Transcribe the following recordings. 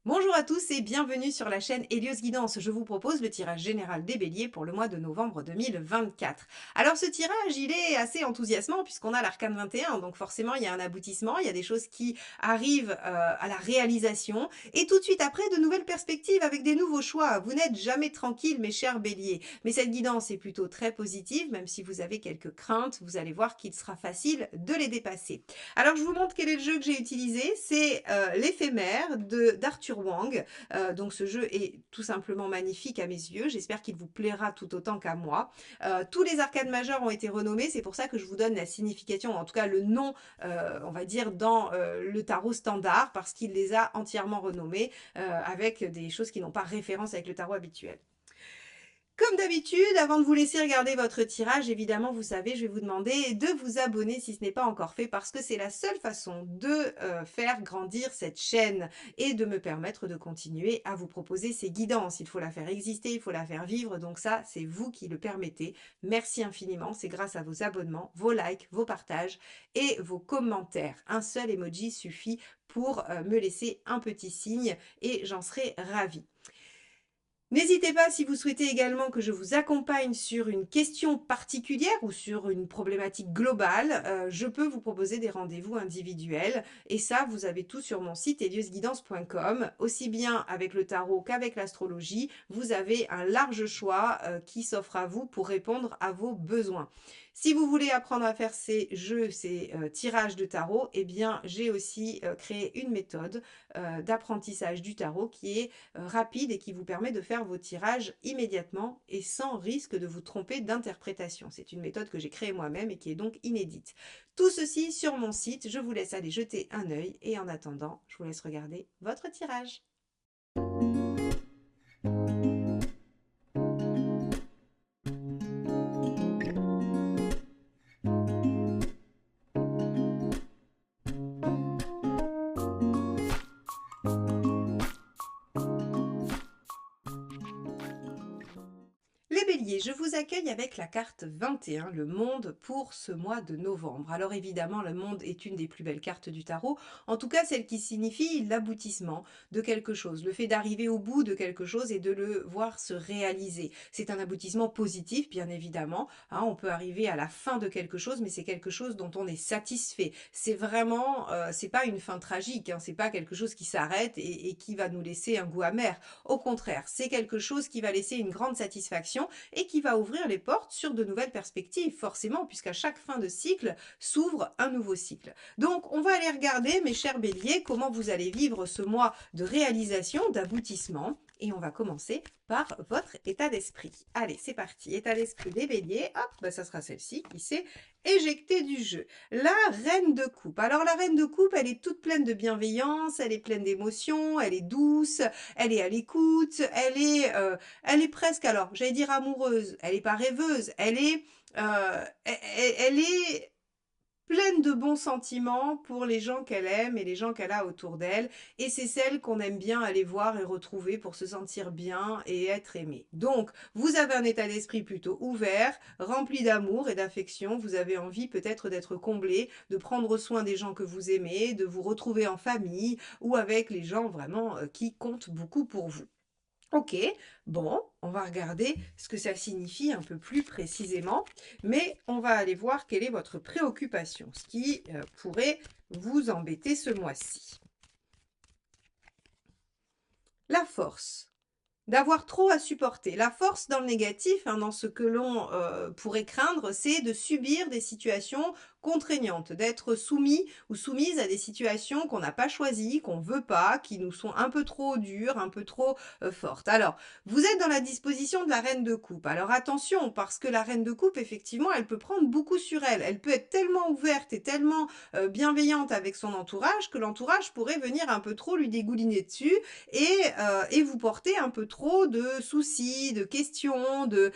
Bonjour à tous et bienvenue sur la chaîne Hélios Guidance. Je vous propose le tirage général des béliers pour le mois de novembre 2024. Alors ce tirage, il est assez enthousiasmant puisqu'on a l'arcane 21, donc forcément il y a un aboutissement, il y a des choses qui arrivent à la réalisation et tout de suite après de nouvelles perspectives avec des nouveaux choix. Vous n'êtes jamais tranquille mes chers béliers, mais cette guidance est plutôt très positive, même si vous avez quelques craintes, vous allez voir qu'il sera facile de les dépasser. Alors je vous montre quel est le jeu que j'ai utilisé, c'est l'éphémère d'Arthur Wang. Donc ce jeu est tout simplement magnifique à mes yeux, j'espère qu'il vous plaira tout autant qu'à moi. Tous les arcades majeurs ont été renommés, c'est pour ça que je vous donne la signification, en tout cas le nom, on va dire, dans le tarot standard, parce qu'il les a entièrement renommés avec des choses qui n'ont pas référence avec le tarot habituel. Comme d'habitude, avant de vous laisser regarder votre tirage, évidemment, vous savez, je vais vous demander de vous abonner si ce n'est pas encore fait parce que c'est la seule façon de faire grandir cette chaîne et de me permettre de continuer à vous proposer ces guidances. Il faut la faire exister, il faut la faire vivre, donc ça, c'est vous qui le permettez. Merci infiniment, c'est grâce à vos abonnements, vos likes, vos partages et vos commentaires. Un seul emoji suffit pour me laisser un petit signe et j'en serai ravie. N'hésitez pas si vous souhaitez également que je vous accompagne sur une question particulière ou sur une problématique globale, je peux vous proposer des rendez-vous individuels et ça, vous avez tout sur mon site heliosguidance.com. Aussi bien avec le tarot qu'avec l'astrologie, vous avez un large choix qui s'offre à vous pour répondre à vos besoins. Si vous voulez apprendre à faire ces jeux, ces tirages de tarot, eh bien, j'ai aussi créé une méthode d'apprentissage du tarot qui est rapide et qui vous permet de faire vos tirages immédiatement et sans risque de vous tromper d'interprétation. C'est une méthode que j'ai créée moi-même et qui est donc inédite. Tout ceci sur mon site, je vous laisse aller jeter un œil et en attendant, je vous laisse regarder votre tirage. Les béliers, je vous accueille avec la carte 21, le monde pour ce mois de novembre. Alors évidemment, le monde est une des plus belles cartes du tarot, en tout cas celle qui signifie l'aboutissement de quelque chose, le fait d'arriver au bout de quelque chose et de le voir se réaliser. C'est un aboutissement positif, bien évidemment, hein, on peut arriver à la fin de quelque chose, mais c'est quelque chose dont on est satisfait. C'est vraiment, c'est pas une fin tragique, hein, c'est pas quelque chose qui s'arrête et qui va nous laisser un goût amer. Au contraire, c'est quelque chose qui va laisser une grande satisfaction et qui va ouvrir les portes sur de nouvelles perspectives, forcément, puisqu'à chaque fin de cycle s'ouvre un nouveau cycle. Donc, on va aller regarder, mes chers béliers, comment vous allez vivre ce mois de réalisation, d'aboutissement. Et on va commencer par votre état d'esprit. Allez, c'est parti. État d'esprit des béliers. Hop, bah ça sera celle-ci qui s'est éjectée du jeu. La reine de coupe. Alors, la reine de coupe, elle est toute pleine de bienveillance, elle est pleine d'émotions, elle est douce, elle est à l'écoute, elle est presque, alors, j'allais dire amoureuse, elle n'est pas rêveuse, elle est pleine de bons sentiments pour les gens qu'elle aime et les gens qu'elle a autour d'elle. Et c'est celle qu'on aime bien aller voir et retrouver pour se sentir bien et être aimé. Donc, vous avez un état d'esprit plutôt ouvert, rempli d'amour et d'affection. Vous avez envie peut-être d'être comblé, de prendre soin des gens que vous aimez, de vous retrouver en famille ou avec les gens vraiment qui comptent beaucoup pour vous. Ok, bon, on va regarder ce que ça signifie un peu plus précisément, mais on va aller voir quelle est votre préoccupation, ce qui pourrait vous embêter ce mois-ci. La force. D'avoir trop à supporter. La force dans le négatif, hein, dans ce que l'on pourrait craindre, c'est de subir des situations contraignantes, d'être soumis ou soumise à des situations qu'on n'a pas choisies, qu'on veut pas, qui nous sont un peu trop dures, un peu trop fortes. Alors, vous êtes dans la disposition de la reine de coupe. Alors attention, parce que la reine de coupe, effectivement, elle peut prendre beaucoup sur elle. Elle peut être tellement ouverte et tellement bienveillante avec son entourage que l'entourage pourrait venir un peu trop lui dégouliner dessus et vous porter un peu trop de soucis, de questions, de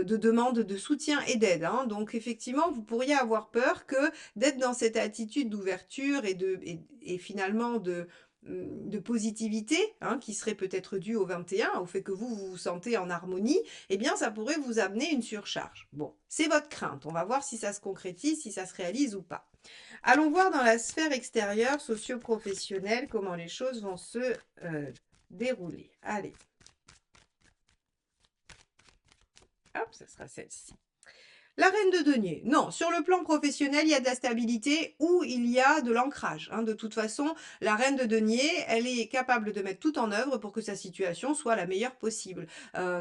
demandes de soutien et d'aide. Hein. Donc effectivement, vous pourriez avoir peur que d'être dans cette attitude d'ouverture et finalement de positivité, hein, qui serait peut-être due au 21, au fait que vous vous sentez en harmonie, eh bien ça pourrait vous amener une surcharge. Bon, c'est votre crainte. On va voir si ça se concrétise, si ça se réalise ou pas. Allons voir dans la sphère extérieure socio-professionnelle comment les choses vont se dérouler. Allez, hop, ça sera celle-ci. La reine de denier. Non, sur le plan professionnel, il y a de la stabilité ou il y a de l'ancrage, hein. De toute façon, la reine de denier, elle est capable de mettre tout en œuvre pour que sa situation soit la meilleure possible.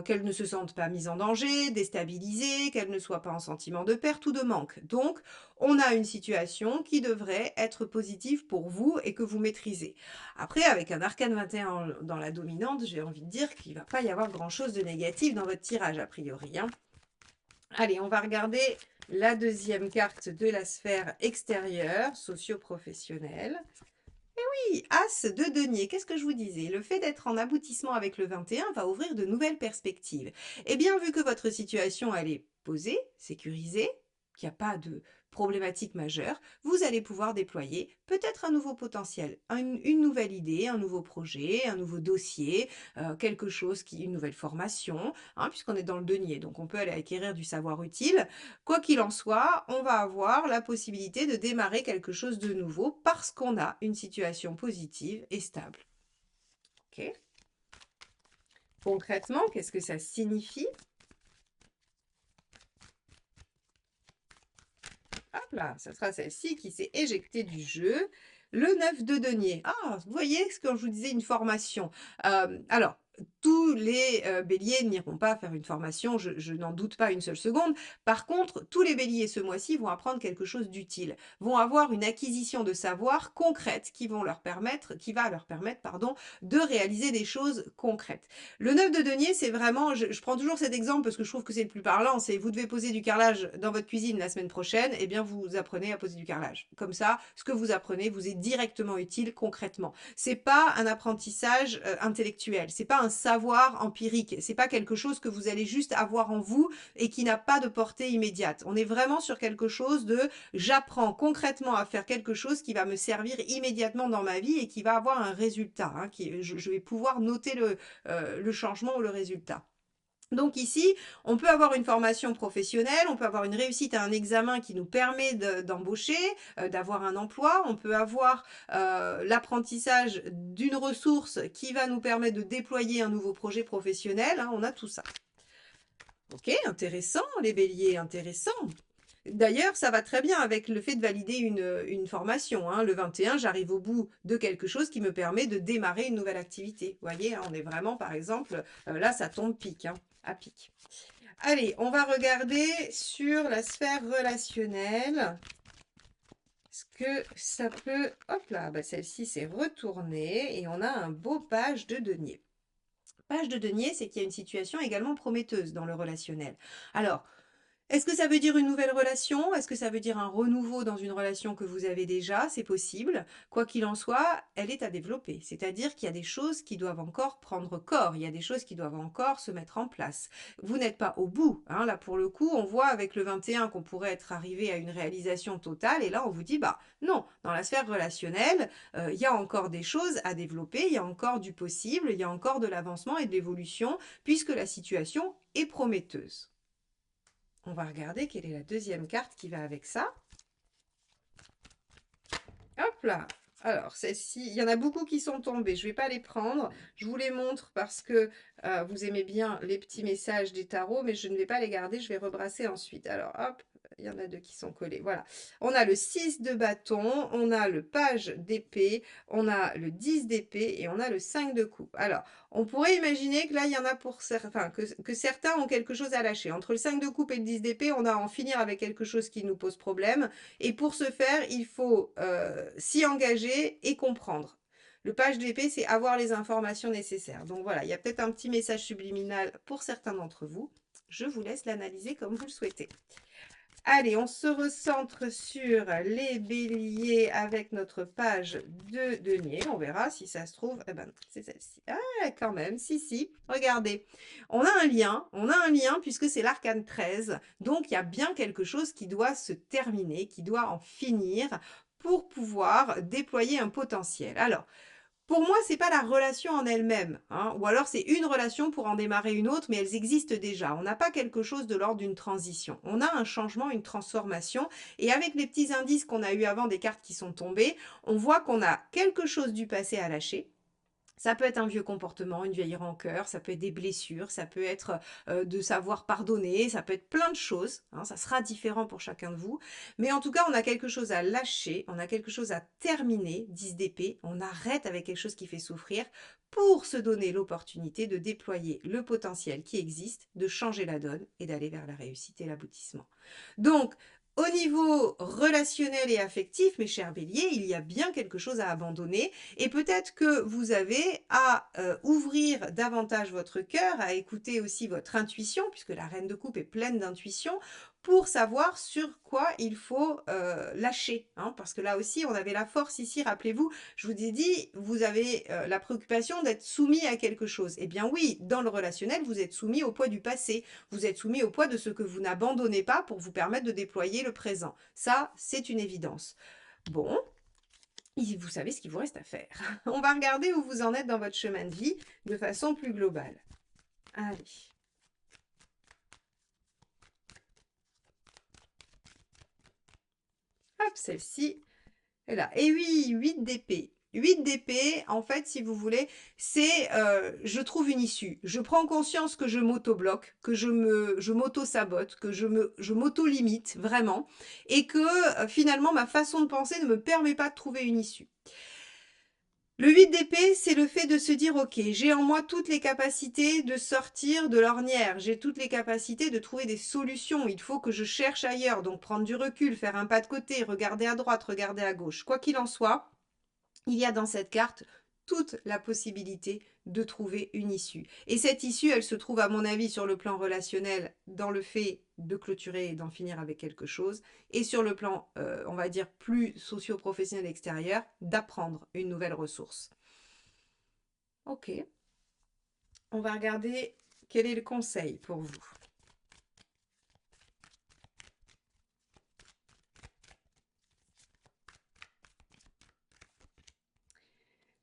Qu'elle ne se sente pas mise en danger, déstabilisée, qu'elle ne soit pas en sentiment de perte ou de manque. Donc, on a une situation qui devrait être positive pour vous et que vous maîtrisez. Après, avec un arcane 21 dans la dominante, j'ai envie de dire qu'il ne va pas y avoir grand-chose de négatif dans votre tirage, a priori, hein. Allez, on va regarder la deuxième carte de la sphère extérieure, socio-professionnelle. Oui, As de denier, qu'est-ce que je vous disais? Le fait d'être en aboutissement avec le 21 va ouvrir de nouvelles perspectives. Eh bien, vu que votre situation, elle est posée, sécurisée, qu'il n'y a pas de problématique majeure, vous allez pouvoir déployer peut-être un nouveau potentiel, une nouvelle idée, un nouveau projet, un nouveau dossier, quelque chose une nouvelle formation, hein, puisqu'on est dans le denier, donc on peut aller acquérir du savoir utile. Quoi qu'il en soit, on va avoir la possibilité de démarrer quelque chose de nouveau parce qu'on a une situation positive et stable. Ok. Concrètement, qu'est-ce que ça signifie? Hop là, ça sera celle-ci qui s'est éjectée du jeu. Le 9 de denier. Ah, vous voyez ce que je vous disais, une formation. Alors, tous les béliers n'iront pas faire une formation, je n'en doute pas une seule seconde. Par contre, tous les béliers ce mois-ci vont apprendre quelque chose d'utile, vont avoir une acquisition de savoir concrète qui va leur permettre, pardon, de réaliser des choses concrètes. Le 9 de denier, c'est vraiment, je prends toujours cet exemple parce que je trouve que c'est le plus parlant, c'est vous devez poser du carrelage dans votre cuisine la semaine prochaine, et bien vous apprenez à poser du carrelage. Comme ça, ce que vous apprenez vous est directement utile concrètement. C'est pas un apprentissage intellectuel, c'est pas un savoir empirique, c'est pas quelque chose que vous allez juste avoir en vous et qui n'a pas de portée immédiate. On est vraiment sur quelque chose de j'apprends concrètement à faire quelque chose qui va me servir immédiatement dans ma vie et qui va avoir un résultat, hein, je vais pouvoir noter le changement ou le résultat. Donc ici, on peut avoir une formation professionnelle, on peut avoir une réussite à un examen qui nous permet d'embaucher, d'avoir un emploi, on peut avoir l'apprentissage d'une ressource qui va nous permettre de déployer un nouveau projet professionnel, hein, on a tout ça. Ok, intéressant les béliers, intéressant. D'ailleurs, ça va très bien avec le fait de valider une formation, hein. Le 21, j'arrive au bout de quelque chose qui me permet de démarrer une nouvelle activité. Vous voyez, hein, on est vraiment, par exemple, là, ça tombe pic, hein, à pic. Allez, on va regarder sur la sphère relationnelle. Ce que ça peut... Hop là, bah celle-ci s'est retournée et on a un beau page de denier. Page de denier, c'est qu'il y a une situation également prometteuse dans le relationnel. Alors, est-ce que ça veut dire une nouvelle relation? Est-ce que ça veut dire un renouveau dans une relation que vous avez déjà? C'est possible. Quoi qu'il en soit, elle est à développer. C'est-à-dire qu'il y a des choses qui doivent encore prendre corps. Il y a des choses qui doivent encore se mettre en place. Vous n'êtes pas au bout, hein. Là, pour le coup, on voit avec le 21 qu'on pourrait être arrivé à une réalisation totale. Et là, on vous dit, bah non, dans la sphère relationnelle, il y a encore des choses à développer. Il y a encore du possible. Il y a encore de l'avancement et de l'évolution puisque la situation est prometteuse. On va regarder quelle est la deuxième carte qui va avec ça. Hop là. Alors, celle-ci, il y en a beaucoup qui sont tombées. Je ne vais pas les prendre. Je vous les montre parce que vous aimez bien les petits messages des tarots, mais je ne vais pas les garder. Je vais rebrasser ensuite. Alors, hop, il y en a deux qui sont collés. Voilà. On a le 6 de bâton, on a le page d'épée, on a le 10 d'épée et on a le 5 de coupe. Alors, on pourrait imaginer que là, il y en a pour certains, que certains ont quelque chose à lâcher. Entre le 5 de coupe et le 10 d'épée, on a à en finir avec quelque chose qui nous pose problème. Et pour ce faire, il faut s'y engager et comprendre. Le page d'épée, c'est avoir les informations nécessaires. Donc voilà, il y a peut-être un petit message subliminal pour certains d'entre vous. Je vous laisse l'analyser comme vous le souhaitez. Allez, on se recentre sur les béliers avec notre page de denier. On verra si ça se trouve. Eh ben, c'est celle-ci. Ah, quand même, si, regardez. On a un lien puisque c'est l'arcane 13. Donc, il y a bien quelque chose qui doit se terminer, qui doit en finir pour pouvoir déployer un potentiel. Alors, Pour moi, c'est pas la relation en elle-même, hein, ou alors c'est une relation pour en démarrer une autre, mais elles existent déjà. On n'a pas quelque chose de l'ordre d'une transition. On a un changement, une transformation, et avec les petits indices qu'on a eu avant des cartes qui sont tombées, on voit qu'on a quelque chose du passé à lâcher. Ça peut être un vieux comportement, une vieille rancœur, ça peut être des blessures, ça peut être de savoir pardonner, ça peut être plein de choses, hein, ça sera différent pour chacun de vous. Mais en tout cas, on a quelque chose à lâcher, on a quelque chose à terminer, 10 d'épée, on arrête avec quelque chose qui fait souffrir pour se donner l'opportunité de déployer le potentiel qui existe, de changer la donne et d'aller vers la réussite et l'aboutissement. Donc, au niveau relationnel et affectif, mes chers béliers, il y a bien quelque chose à abandonner et peut-être que vous avez à ouvrir davantage votre cœur, à écouter aussi votre intuition, puisque la reine de coupe est pleine d'intuition, pour savoir sur quoi il faut lâcher. Hein, parce que là aussi, on avait la force ici, rappelez-vous, je vous ai dit, vous avez la préoccupation d'être soumis à quelque chose. Eh bien oui, dans le relationnel, vous êtes soumis au poids du passé, vous êtes soumis au poids de ce que vous n'abandonnez pas pour vous permettre de déployer le présent. Ça, c'est une évidence. Bon, vous savez ce qu'il vous reste à faire. On va regarder où vous en êtes dans votre chemin de vie de façon plus globale. Allez. Hop, celle-ci est là. Et oui, 8 d'épée. 8 d'épée, en fait, si vous voulez, c'est je trouve une issue. Je prends conscience que je m'auto-bloque, que je m'auto-sabote, que je m'auto-limite vraiment, et que finalement, ma façon de penser ne me permet pas de trouver une issue. Le 8 d'épée, c'est le fait de se dire, ok, j'ai en moi toutes les capacités de sortir de l'ornière, j'ai toutes les capacités de trouver des solutions, il faut que je cherche ailleurs, donc prendre du recul, faire un pas de côté, regarder à droite, regarder à gauche. Quoi qu'il en soit, il y a dans cette carte toute la possibilité de trouver une issue. Et cette issue, elle se trouve à mon avis sur le plan relationnel, dans le fait de clôturer et d'en finir avec quelque chose, et sur le plan, on va dire, plus socio-professionnel extérieur, d'apprendre une nouvelle ressource. Ok, on va regarder quel est le conseil pour vous.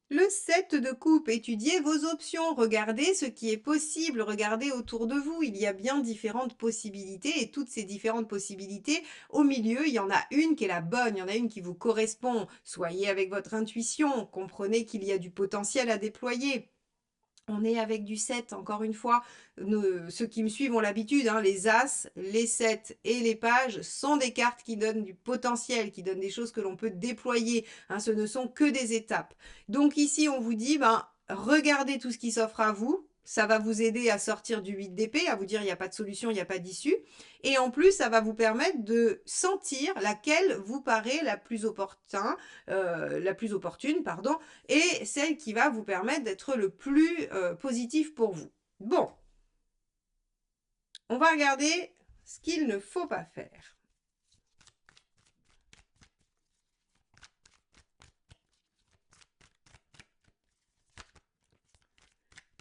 Le 7 de coupe, étudiez vos options, regardez ce qui est possible, regardez autour de vous, il y a bien différentes possibilités et toutes ces différentes possibilités, au milieu, il y en a une qui est la bonne, il y en a une qui vous correspond. Soyez avec votre intuition, comprenez qu'il y a du potentiel à déployer. On est avec du 7, encore une fois, ceux qui me suivent ont l'habitude, hein, les As, les 7 et les pages sont des cartes qui donnent du potentiel, qui donnent des choses que l'on peut déployer, hein, ce ne sont que des étapes. Donc ici, on vous dit, ben, regardez tout ce qui s'offre à vous, ça va vous aider à sortir du 8 d'épée, à vous dire il n'y a pas de solution, il n'y a pas d'issue. Et en plus, ça va vous permettre de sentir laquelle vous paraît la plus opportune, pardon, et celle qui va vous permettre d'être le plus positif pour vous. Bon, on va regarder ce qu'il ne faut pas faire.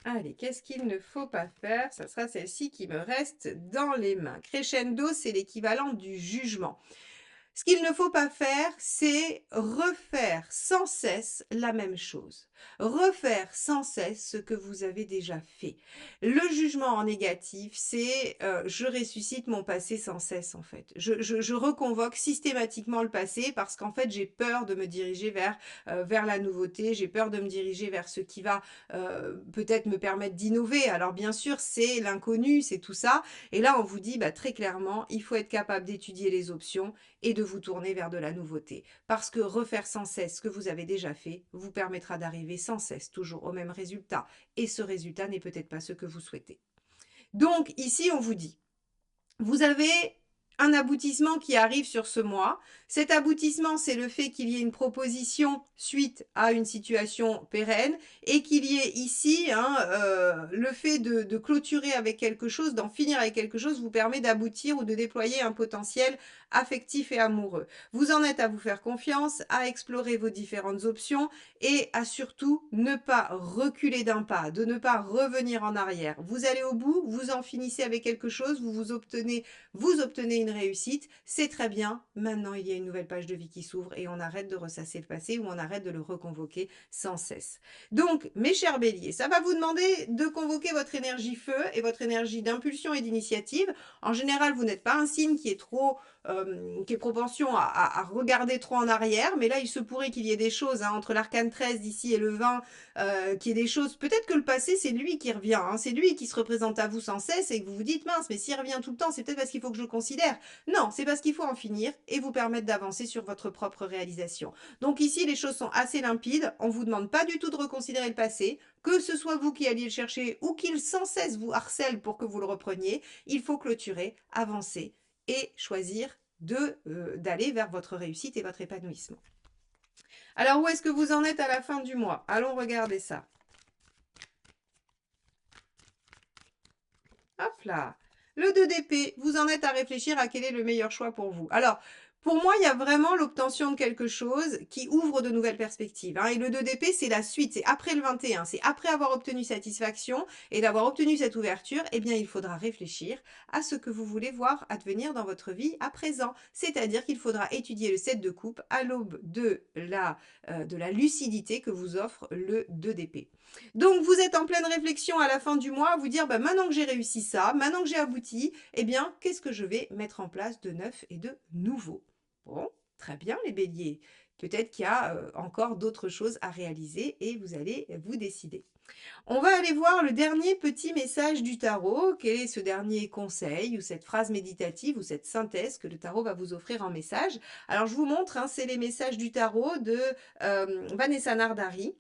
Allez, qu'est-ce qu'il ne faut pas faire? Ça sera celle-ci qui me reste dans les mains. Crescendo, c'est l'équivalent du jugement. Ce qu'il ne faut pas faire, c'est refaire sans cesse la même chose. Refaire sans cesse ce que vous avez déjà fait. Le jugement en négatif, c'est je ressuscite mon passé sans cesse en fait. Je reconvoque systématiquement le passé parce qu'en fait j'ai peur de me diriger vers la nouveauté, j'ai peur de me diriger vers ce qui va peut-être me permettre d'innover. Alors bien sûr, c'est l'inconnu, c'est tout ça. Et là, on vous dit bah, très clairement, il faut être capable d'étudier les options et de vous tourner vers de la nouveauté. Parce que refaire sans cesse ce que vous avez déjà fait vous permettra d'arriver sans cesse toujours au même résultat. Et ce résultat n'est peut-être pas ce que vous souhaitez. Donc ici, on vous dit, vous avez un aboutissement qui arrive sur ce mois. Cet aboutissement, c'est le fait qu'il y ait une proposition suite à une situation pérenne et qu'il y ait ici le fait de clôturer avec quelque chose, d'en finir avec quelque chose, vous permet d'aboutir ou de déployer un potentiel affectif et amoureux. Vous en êtes à vous faire confiance, à explorer vos différentes options et à surtout ne pas reculer d'un pas, de ne pas revenir en arrière. Vous allez au bout, vous en finissez avec quelque chose, vous obtenez une réussite, c'est très bien. Maintenant, il y a une nouvelle page de vie qui s'ouvre et on arrête de ressasser le passé ou on arrête de le reconvoquer sans cesse. Donc, mes chers béliers, ça va vous demander de convoquer votre énergie feu et votre énergie d'impulsion et d'initiative. En général, vous n'êtes pas un signe qui est trop, qui est propension à regarder trop en arrière, mais là, il se pourrait qu'il y ait des choses hein, entre l'arcane 13 d'ici et le 20, qu'il y ait des choses, peut-être que le passé, c'est lui qui revient, hein, c'est lui qui se représente à vous sans cesse et que vous vous dites, mince, mais s'il revient tout le temps, c'est peut-être parce qu'il faut que je le considère. Non, c'est parce qu'il faut en finir et vous permettre d'avancer sur votre propre réalisation. Donc ici, les choses sont assez limpides, on ne vous demande pas du tout de reconsidérer le passé, que ce soit vous qui alliez le chercher ou qu'il sans cesse vous harcèle pour que vous le repreniez, il faut clôturer, avancer et choisir d'aller vers votre réussite et votre épanouissement. Alors, où est-ce que vous en êtes à la fin du mois? Allons regarder ça. Hop là. Le 2 d'épée, vous en êtes à réfléchir à quel est le meilleur choix pour vous. Alors, pour moi, il y a vraiment l'obtention de quelque chose qui ouvre de nouvelles perspectives. Hein. Et le 2 d'épée, c'est la suite, c'est après le 21. C'est après avoir obtenu satisfaction et d'avoir obtenu cette ouverture, eh bien, il faudra réfléchir à ce que vous voulez voir advenir dans votre vie à présent. C'est-à-dire qu'il faudra étudier le 7 de coupe à l'aube de la lucidité que vous offre le 2 d'épée. Donc, vous êtes en pleine réflexion à la fin du mois, à vous dire, bah, maintenant que j'ai réussi ça, maintenant que j'ai abouti, eh bien, qu'est-ce que je vais mettre en place de neuf et de nouveau? Bon, très bien les béliers. Peut-être qu'il y a encore d'autres choses à réaliser et vous allez vous décider. On va aller voir le dernier petit message du tarot. Quel est ce dernier conseil ou cette phrase méditative ou cette synthèse que le tarot va vous offrir en message? Alors, je vous montre, hein, c'est les messages du tarot de Vanessa Nardari.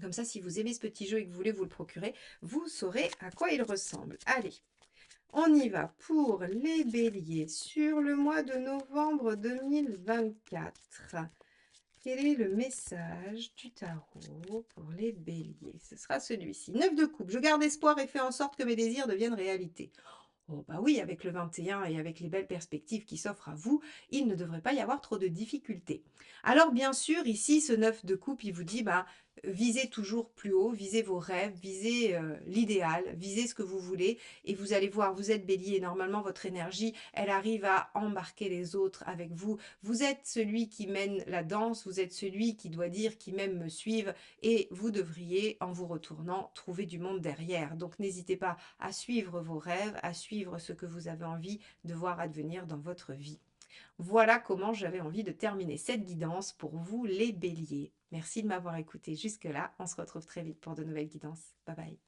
Comme ça, si vous aimez ce petit jeu et que vous voulez vous le procurer, vous saurez à quoi il ressemble. Allez, on y va pour les béliers sur le mois de novembre 2024. Quel est le message du tarot pour les béliers? Ce sera celui-ci. 9 de coupe. Je garde espoir et fais en sorte que mes désirs deviennent réalité. Oh bah oui, avec le 21 et avec les belles perspectives qui s'offrent à vous, il ne devrait pas y avoir trop de difficultés. Alors bien sûr, ici, ce 9 de coupe, il vous dit, bah, visez toujours plus haut, visez vos rêves, visez l'idéal, visez ce que vous voulez, et vous allez voir, vous êtes bélier, normalement votre énergie, elle arrive à embarquer les autres avec vous. Vous êtes celui qui mène la danse, vous êtes celui qui doit dire qui m'aime me suivre, et vous devriez, en vous retournant, trouver du monde derrière. Donc n'hésitez pas à suivre vos rêves, à suivre ce que vous avez envie de voir advenir dans votre vie. Voilà comment j'avais envie de terminer cette guidance pour vous les béliers. Merci de m'avoir écouté jusque-là. On se retrouve très vite pour de nouvelles guidances. Bye bye.